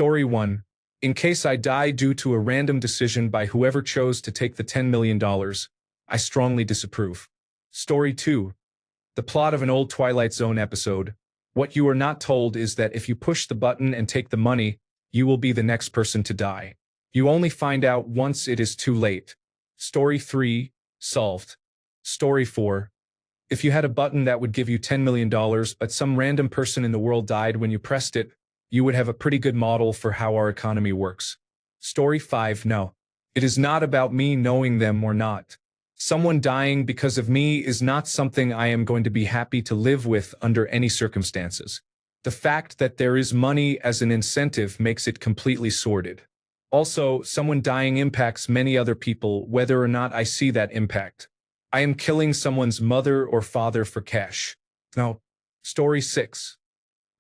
Story 1. In case I die due to a random decision by whoever chose to take the $10 million, I strongly disapprove. Story 2. The plot of an old Twilight Zone episode. What you are not told is that if you push the button and take the money, you will be the next person to die. You only find out once it is too late. Story 3. Solved. Story 4. If you had a button that would give you $10 million, but some random person in the world died when you pressed it, you would have a pretty good model for how our economy works. Story 5. No. It is not about me knowing them or not. Someone dying because of me is not something I am going to be happy to live with under any circumstances. The fact that there is money as an incentive makes it completely sordid. Also, someone dying impacts many other people whether or not I see that impact. I am killing someone's mother or father for cash. No. Story 6.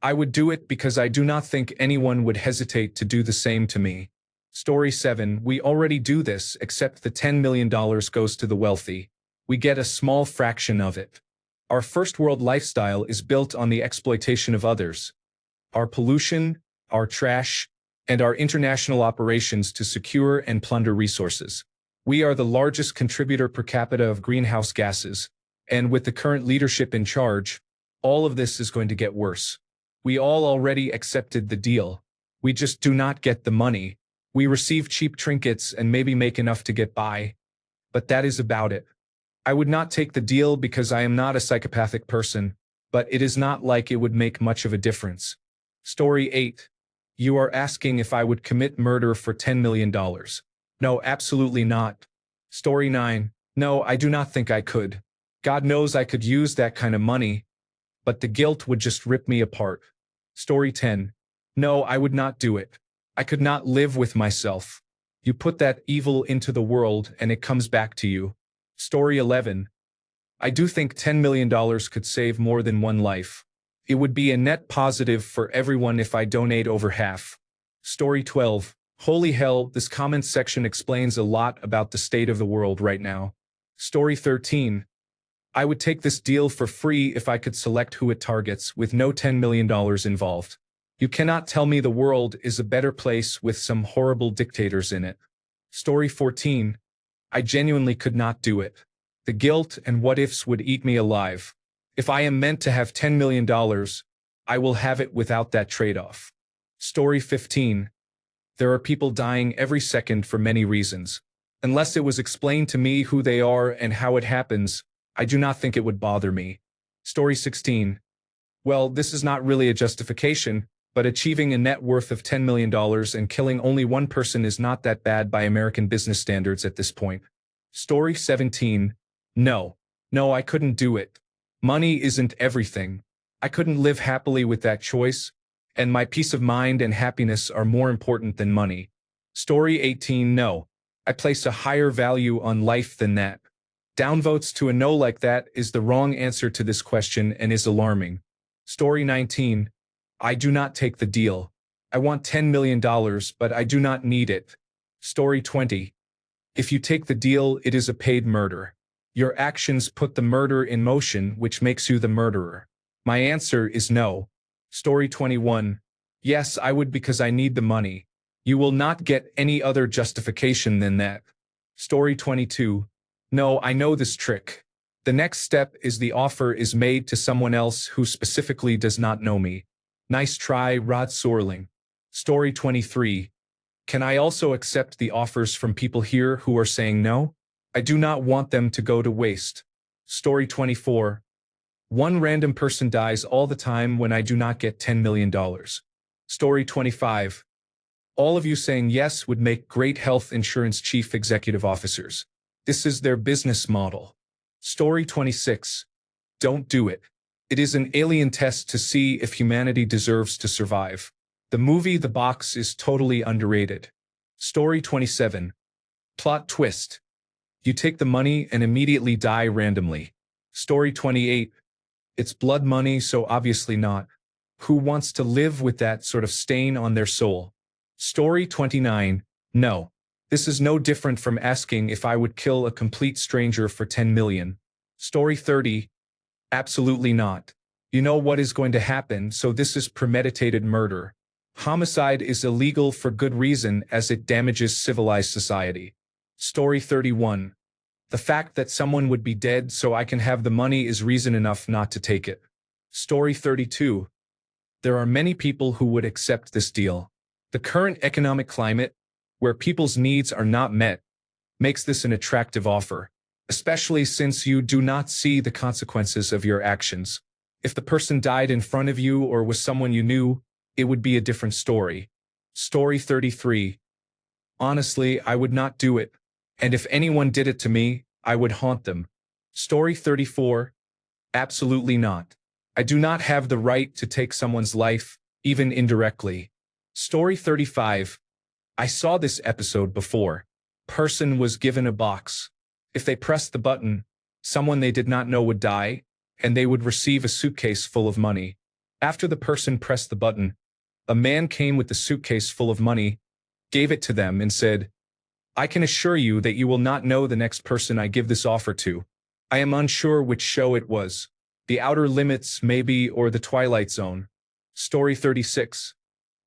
I would do it because I do not think anyone would hesitate to do the same to me. Story 7. We already do this, except the $10 million goes to the wealthy. We get a small fraction of it. Our first world lifestyle is built on the exploitation of others. Our pollution, our trash, and our international operations to secure and plunder resources. We are the largest contributor per capita of greenhouse gases, and with the current leadership in charge, all of this is going to get worse. We all already accepted the deal. We just do not get the money. We receive cheap trinkets and maybe make enough to get by. But that is about it. I would not take the deal because I am not a psychopathic person, but it is not like it would make much of a difference. Story 8. You are asking if I would commit murder for $10 million. No, absolutely not. Story 9. No, I do not think I could. God knows I could use that kind of money, but the guilt would just rip me apart. Story 10. No, I would not do it. I could not live with myself. You put that evil into the world and it comes back to you. Story 11. I do think $10 million could save more than one life. It would be a net positive for everyone if I donate over half. Story 12. Holy hell, this comment section explains a lot about the state of the world right now. Story 13. I would take this deal for free if I could select who it targets with no $10 million involved. You cannot tell me the world is a better place with some horrible dictators in it. Story 14. I genuinely could not do it. The guilt and what-ifs would eat me alive. If I am meant to have $10 million, I will have it without that trade-off. Story 15. There are people dying every second for many reasons. Unless it was explained to me who they are and how it happens, I do not think it would bother me. Story 16. Well, this is not really a justification, but achieving a net worth of $10 million and killing only one person is not that bad by American business standards at this point. Story 17. No. No, I couldn't do it. Money isn't everything. I couldn't live happily with that choice, and my peace of mind and happiness are more important than money. Story 18. No. I place a higher value on life than that. Downvotes to a no like that is the wrong answer to this question and is alarming. Story 19. I do not take the deal. I want $10 million, but I do not need it. Story 20. If you take the deal, it is a paid murder. Your actions put the murder in motion, which makes you the murderer. My answer is no. Story 21. Yes, I would because I need the money. You will not get any other justification than that. Story 22. No, I know this trick. The next step is the offer is made to someone else who specifically does not know me. Nice try, Rod Sorling. Story 23. Can I also accept the offers from people here who are saying no? I do not want them to go to waste. Story 24. One random person dies all the time when I do not get $10 million. Story 25. All of you saying yes would make great health insurance chief executive officers. This is their business model. Story 26. Don't do it. It is an alien test to see if humanity deserves to survive. The movie The Box is totally underrated. Story 27. Plot twist. You take the money and immediately die randomly. Story 28. It's blood money, so obviously not. Who wants to live with that sort of stain on their soul? Story 29. No. This is no different from asking if I would kill a complete stranger for 10 million. Story 30. Absolutely not. You know what is going to happen, so this is premeditated murder. Homicide is illegal for good reason as it damages civilized society. Story 31. The fact that someone would be dead so I can have the money is reason enough not to take it. Story 32. There are many people who would accept this deal. The current economic climate, where people's needs are not met, makes this an attractive offer, especially since you do not see the consequences of your actions. If the person died in front of you or was someone you knew, it would be a different story. Story 33. Honestly, I would not do it. And if anyone did it to me, I would haunt them. Story 34. Absolutely not. I do not have the right to take someone's life, even indirectly. Story 35. I saw this episode before. Person was given a box. If they pressed the button, someone they did not know would die, and they would receive a suitcase full of money. After the person pressed the button, a man came with the suitcase full of money, gave it to them, and said, I can assure you that you will not know the next person I give this offer to. I am unsure which show it was. The Outer Limits, maybe, or The Twilight Zone. Story 36.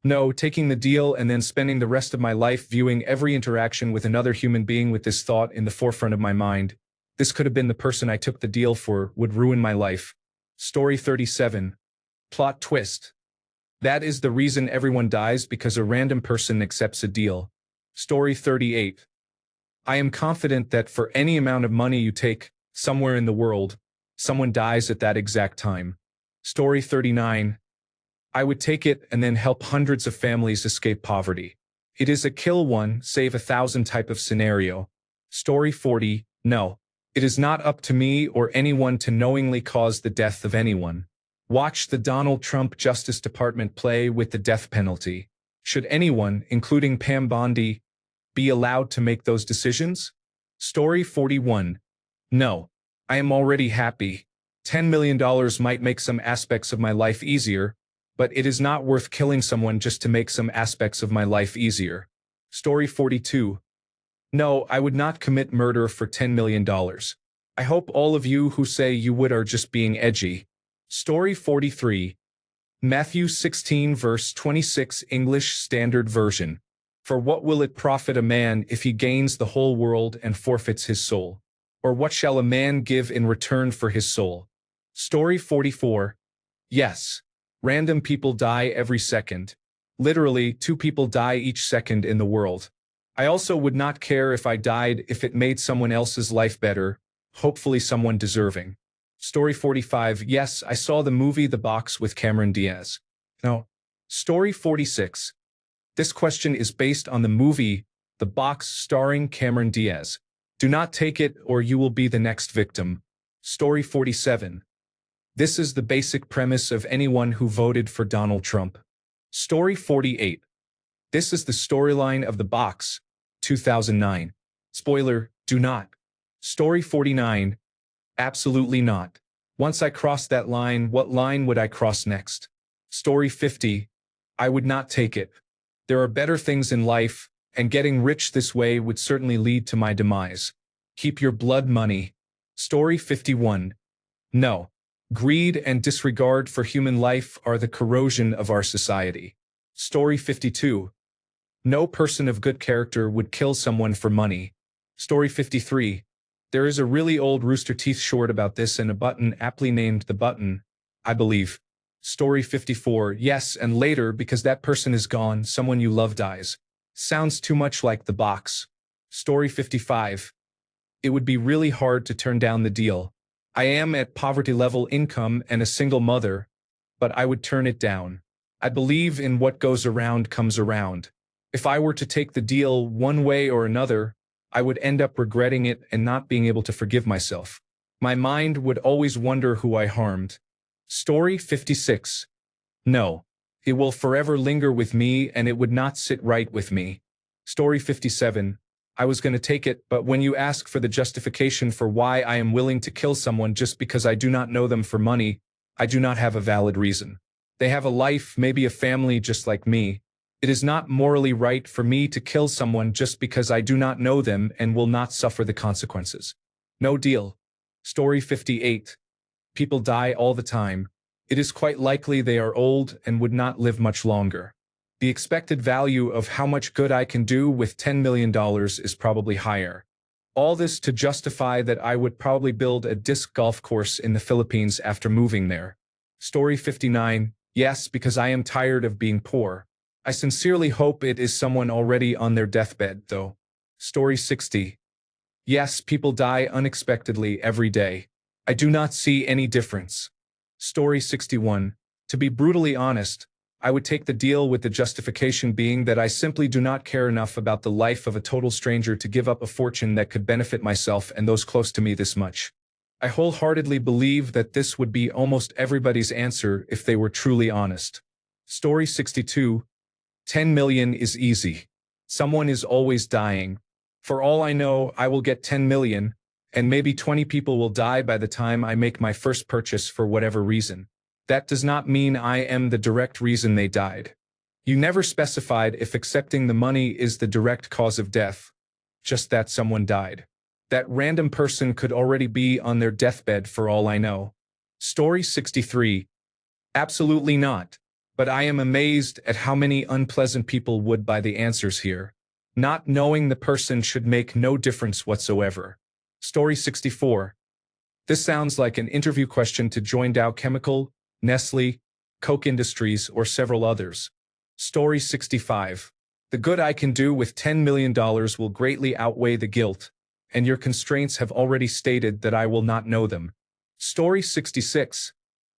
No, taking the deal and then spending the rest of my life viewing every interaction with another human being with this thought in the forefront of my mind. This could have been the person I took the deal for, would ruin my life. Story 37. Plot twist. That is the reason everyone dies, because a random person accepts a deal. Story 38. I am confident that for any amount of money you take, somewhere in the world, someone dies at that exact time. Story 39. I would take it and then help hundreds of families escape poverty. It is a kill one, save 1,000 type of scenario. Story 40. No. It is not up to me or anyone to knowingly cause the death of anyone. Watch the Donald Trump Justice Department play with the death penalty. Should anyone, including Pam Bondi, be allowed to make those decisions? Story 41. No. I am already happy. $10 million might make some aspects of my life easier, but it is not worth killing someone just to make some aspects of my life easier. Story 42. No, I would not commit murder for $10 million. I hope all of you who say you would are just being edgy. Story 43. Matthew 16 verse 26 English Standard Version. For what will it profit a man if he gains the whole world and forfeits his soul? Or what shall a man give in return for his soul? Story 44. Yes. Random people die every second. Literally, 2 people die each second in the world. I also would not care if I died if it made someone else's life better, hopefully someone deserving. Story 45. Yes, I saw the movie The Box with Cameron Diaz. No. Story 46. This question is based on the movie The Box starring Cameron Diaz. Do not take it or you will be the next victim. Story 47. This is the basic premise of anyone who voted for Donald Trump. Story 48. This is the storyline of The Box, 2009. Spoiler, do not. Story 49. Absolutely not. Once I crossed that line, what line would I cross next? Story 50. I would not take it. There are better things in life, and getting rich this way would certainly lead to my demise. Keep your blood money. Story 51. No. Greed and disregard for human life are the corrosion of our society. Story 52. No person of good character would kill someone for money. Story 53. There is a really old Rooster Teeth short about this and a button aptly named The Button, I believe. Story 54. Yes, and later, because that person is gone, someone you love dies. Sounds too much like The Box. Story 55. It would be really hard to turn down the deal. I am at poverty-level income and a single mother, but I would turn it down. I believe in what goes around comes around. If I were to take the deal one way or another, I would end up regretting it and not being able to forgive myself. My mind would always wonder who I harmed. Story 56. No. It will forever linger with me and it would not sit right with me. Story 57. I was going to take it, but when you ask for the justification for why I am willing to kill someone just because I do not know them for money, I do not have a valid reason. They have a life, maybe a family just like me. It is not morally right for me to kill someone just because I do not know them and will not suffer the consequences. No deal. Story 58. People die all the time. It is quite likely they are old and would not live much longer. The expected value of how much good I can do with $10 million is probably higher. All this to justify that I would probably build a disc golf course in the Philippines after moving there. Story 59. Yes, because I am tired of being poor. I sincerely hope it is someone already on their deathbed, though. Story 60. Yes, people die unexpectedly every day. I do not see any difference. Story 61. To be brutally honest, I would take the deal with the justification being that I simply do not care enough about the life of a total stranger to give up a fortune that could benefit myself and those close to me this much. I wholeheartedly believe that this would be almost everybody's answer if they were truly honest. Story 62. 10 million is easy. Someone is always dying. For all I know, I will get 10 million, and maybe 20 people will die by the time I make my first purchase for whatever reason. That does not mean I am the direct reason they died. You never specified if accepting the money is the direct cause of death, just that someone died. That random person could already be on their deathbed for all I know. Story 63. Absolutely not. But I am amazed at how many unpleasant people would buy the answers here. Not knowing the person should make no difference whatsoever. Story 64. This sounds like an interview question to join Dow Chemical, Nestle, Coke Industries, or several others. Story 65. The good I can do with $10 million will greatly outweigh the guilt, and your constraints have already stated that I will not know them. Story 66.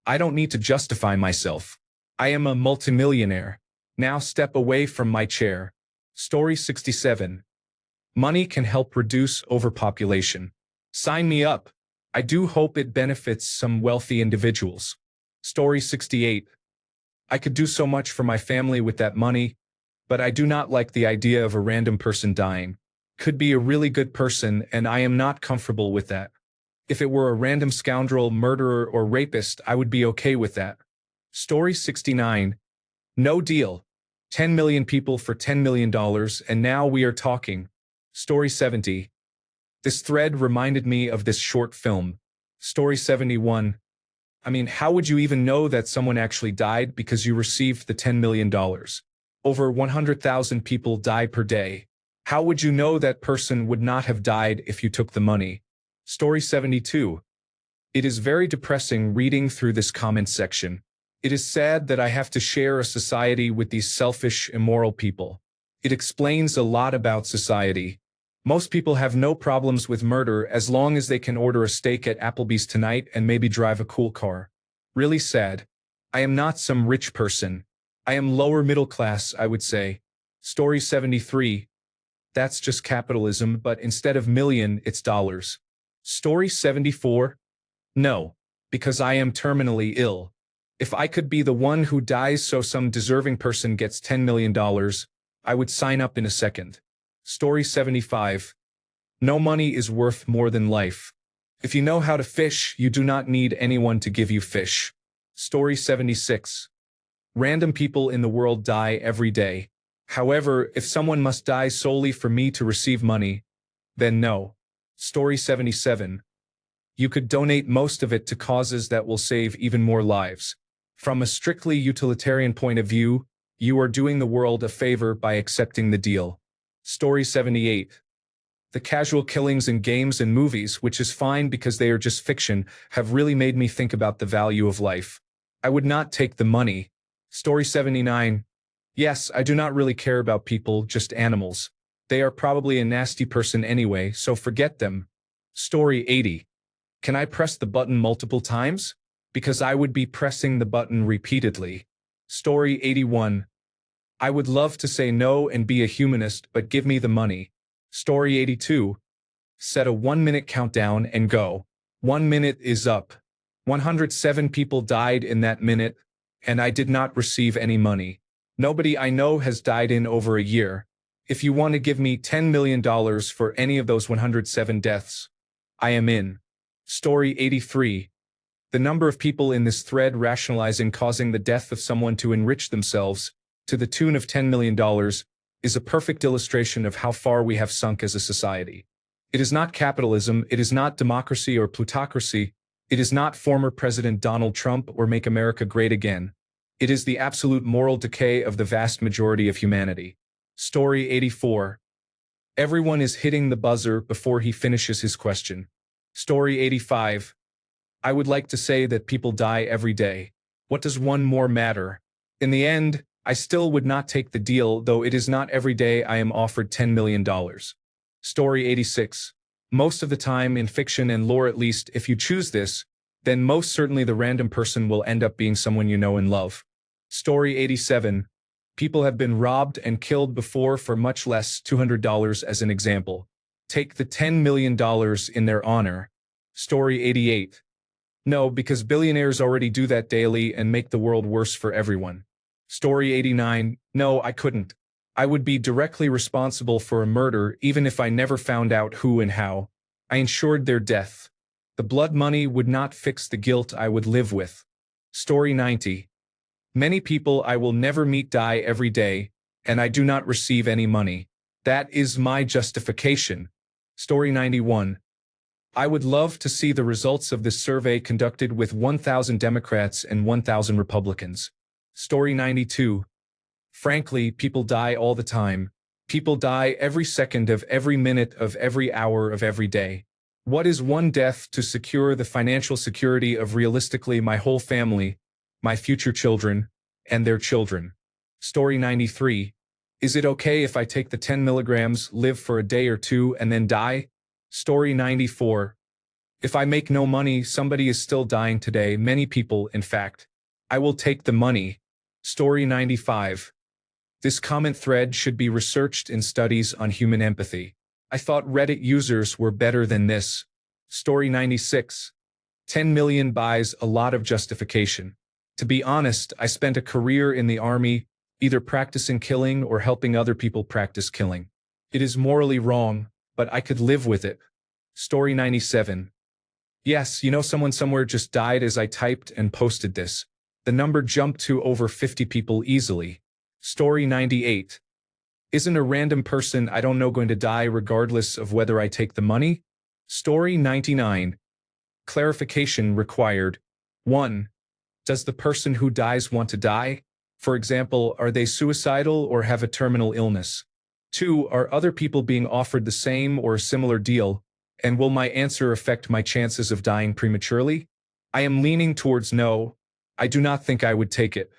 I don't need to justify myself. I am a multimillionaire. Now step away from my chair. Story 67. Money can help reduce overpopulation. Sign me up. I do hope it benefits some wealthy individuals. Story 68. I could do so much for my family with that money, but I do not like the idea of a random person dying. Could be a really good person, and I am not comfortable with that. If it were a random scoundrel, murderer, or rapist, I would be okay with that. Story 69. No deal. 10 million people for $10 million, and now we are talking. Story 70. This thread reminded me of this short film. Story 71. I mean, how would you even know that someone actually died because you received the $10 million? Over 100,000 people die per day. How would you know that person would not have died if you took the money? Story 72. It is very depressing reading through this comment section. It is sad that I have to share a society with these selfish, immoral people. It explains a lot about society. Most people have no problems with murder as long as they can order a steak at Applebee's tonight and maybe drive a cool car. Really sad. I am not some rich person. I am lower middle class, I would say. Story 73. That's just capitalism, but instead of million, it's dollars. Story 74. No, because I am terminally ill. If I could be the one who dies so some deserving person gets $10 million, I would sign up in a second. Story 75. No money is worth more than life. If you know how to fish, you do not need anyone to give you fish. Story 76. Random people in the world die every day. However, if someone must die solely for me to receive money, then no. Story 77. You could donate most of it to causes that will save even more lives. From a strictly utilitarian point of view, you are doing the world a favor by accepting the deal. Story 78. The casual killings in games and movies, which is fine because they are just fiction, have really made me think about the value of life. I would not take the money. Story 79. Yes, I do not really care about people, just animals. They are probably a nasty person anyway, so forget them. Story 80. Can I press the button multiple times? Because I would be pressing the button repeatedly. Story 81. I would love to say no and be a humanist, but give me the money. Story 82. Set a 1-minute countdown and go. 1 minute is up. 107 people died in that minute, and I did not receive any money. Nobody I know has died in over a year. If you want to give me $10 million for any of those 107 deaths, I am in. Story 83. The number of people in this thread rationalizing causing the death of someone to enrich themselves, to the tune of $10 million, is a perfect illustration of how far we have sunk as a society. It is not capitalism, it is not democracy or plutocracy, it is not former President Donald Trump or Make America Great Again. It is the absolute moral decay of the vast majority of humanity. Story 84. Everyone is hitting the buzzer before he finishes his question. Story 85. I would like to say that people die every day. What does one more matter? In the end, I still would not take the deal, though it is not every day I am offered $10 million. Story 86. Most of the time in fiction and lore, at least, if you choose this, then most certainly the random person will end up being someone you know and love. Story 87. People have been robbed and killed before for much less, $200 as an example. Take the $10 million in their honor. Story 88. No, because billionaires already do that daily and make the world worse for everyone. Story 89. No, I couldn't. I would be directly responsible for a murder even if I never found out who and how. I ensured their death. The blood money would not fix the guilt I would live with. Story 90. Many people I will never meet die every day, and I do not receive any money. That is my justification. Story 91. I would love to see the results of this survey conducted with 1,000 Democrats and 1,000 Republicans. Story 92. Frankly, people die all the time. People die every second of every minute of every hour of every day. What is one death to secure the financial security of realistically my whole family, my future children, and their children? Story 93. Is it okay if I take the 10 milligrams, live for a day or two, and then die? Story 94. If I make no money, somebody is still dying today, many people, in fact. I will take the money. Story 95. This comment thread should be researched in studies on human empathy. I thought Reddit users were better than this. Story 96. 10 million buys a lot of justification. To be honest, I spent a career in the army, either practicing killing or helping other people practice killing. It is morally wrong, but I could live with it. Story 97. Yes, someone somewhere just died as I typed and posted this. The number jumped to over 50 people easily. Story 98. Isn't a random person I don't know going to die regardless of whether I take the money? Story 99. Clarification required. 1. Does the person who dies want to die? For example, are they suicidal or have a terminal illness? 2. Are other people being offered the same or a similar deal? And will my answer affect my chances of dying prematurely? I am leaning towards no. I do not think I would take it.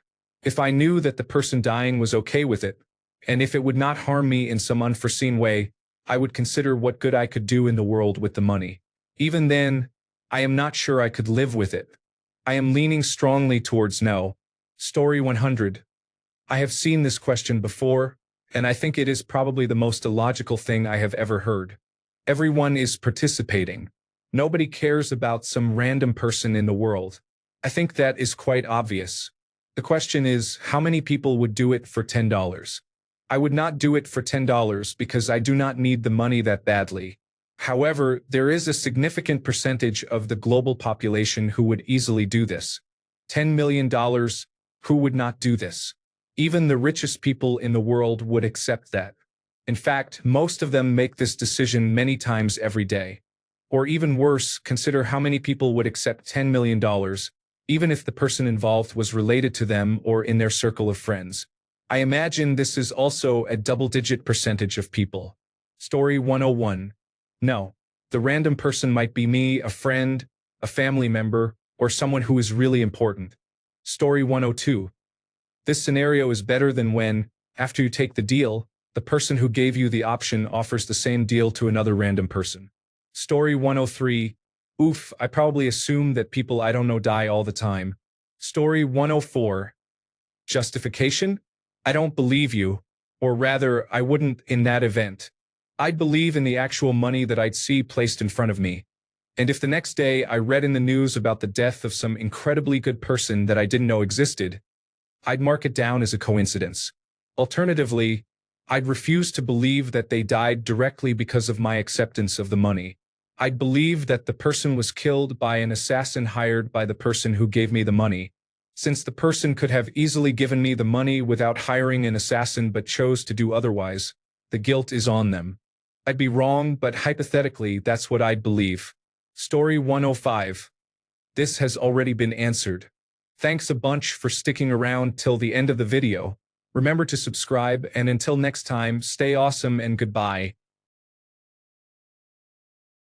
If I knew that the person dying was okay with it, and if it would not harm me in some unforeseen way, I would consider what good I could do in the world with the money. Even then, I am not sure I could live with it. I am leaning strongly towards no. Story 100. I have seen this question before, and I think it is probably the most illogical thing I have ever heard. Everyone is participating. Nobody cares about some random person in the world. I think that is quite obvious. The question is, how many people would do it for $10? I would not do it for $10 because I do not need the money that badly. However, there is a significant percentage of the global population who would easily do this. $10 million, who would not do this? Even the richest people in the world would accept that. In fact, most of them make this decision many times every day. Or even worse, consider how many people would accept $10 million, even if the person involved was related to them or in their circle of friends. I imagine this is also a double-digit percentage of people. Story 101. No. The random person might be me, a friend, a family member, or someone who is really important. Story 102. This scenario is better than when, after you take the deal, the person who gave you the option offers the same deal to another random person. Story 103. Oof, I probably assume that people I don't know die all the time. Story 104. Justification? I don't believe you. Or rather, I wouldn't in that event. I'd believe in the actual money that I'd see placed in front of me. And if the next day I read in the news about the death of some incredibly good person that I didn't know existed, I'd mark it down as a coincidence. Alternatively, I'd refuse to believe that they died directly because of my acceptance of the money. I'd believe that the person was killed by an assassin hired by the person who gave me the money. Since the person could have easily given me the money without hiring an assassin but chose to do otherwise, the guilt is on them. I'd be wrong, but hypothetically, that's what I'd believe. Story 105. This has already been answered. Thanks a bunch for sticking around till the end of the video. Remember to subscribe, and until next time, stay awesome and goodbye.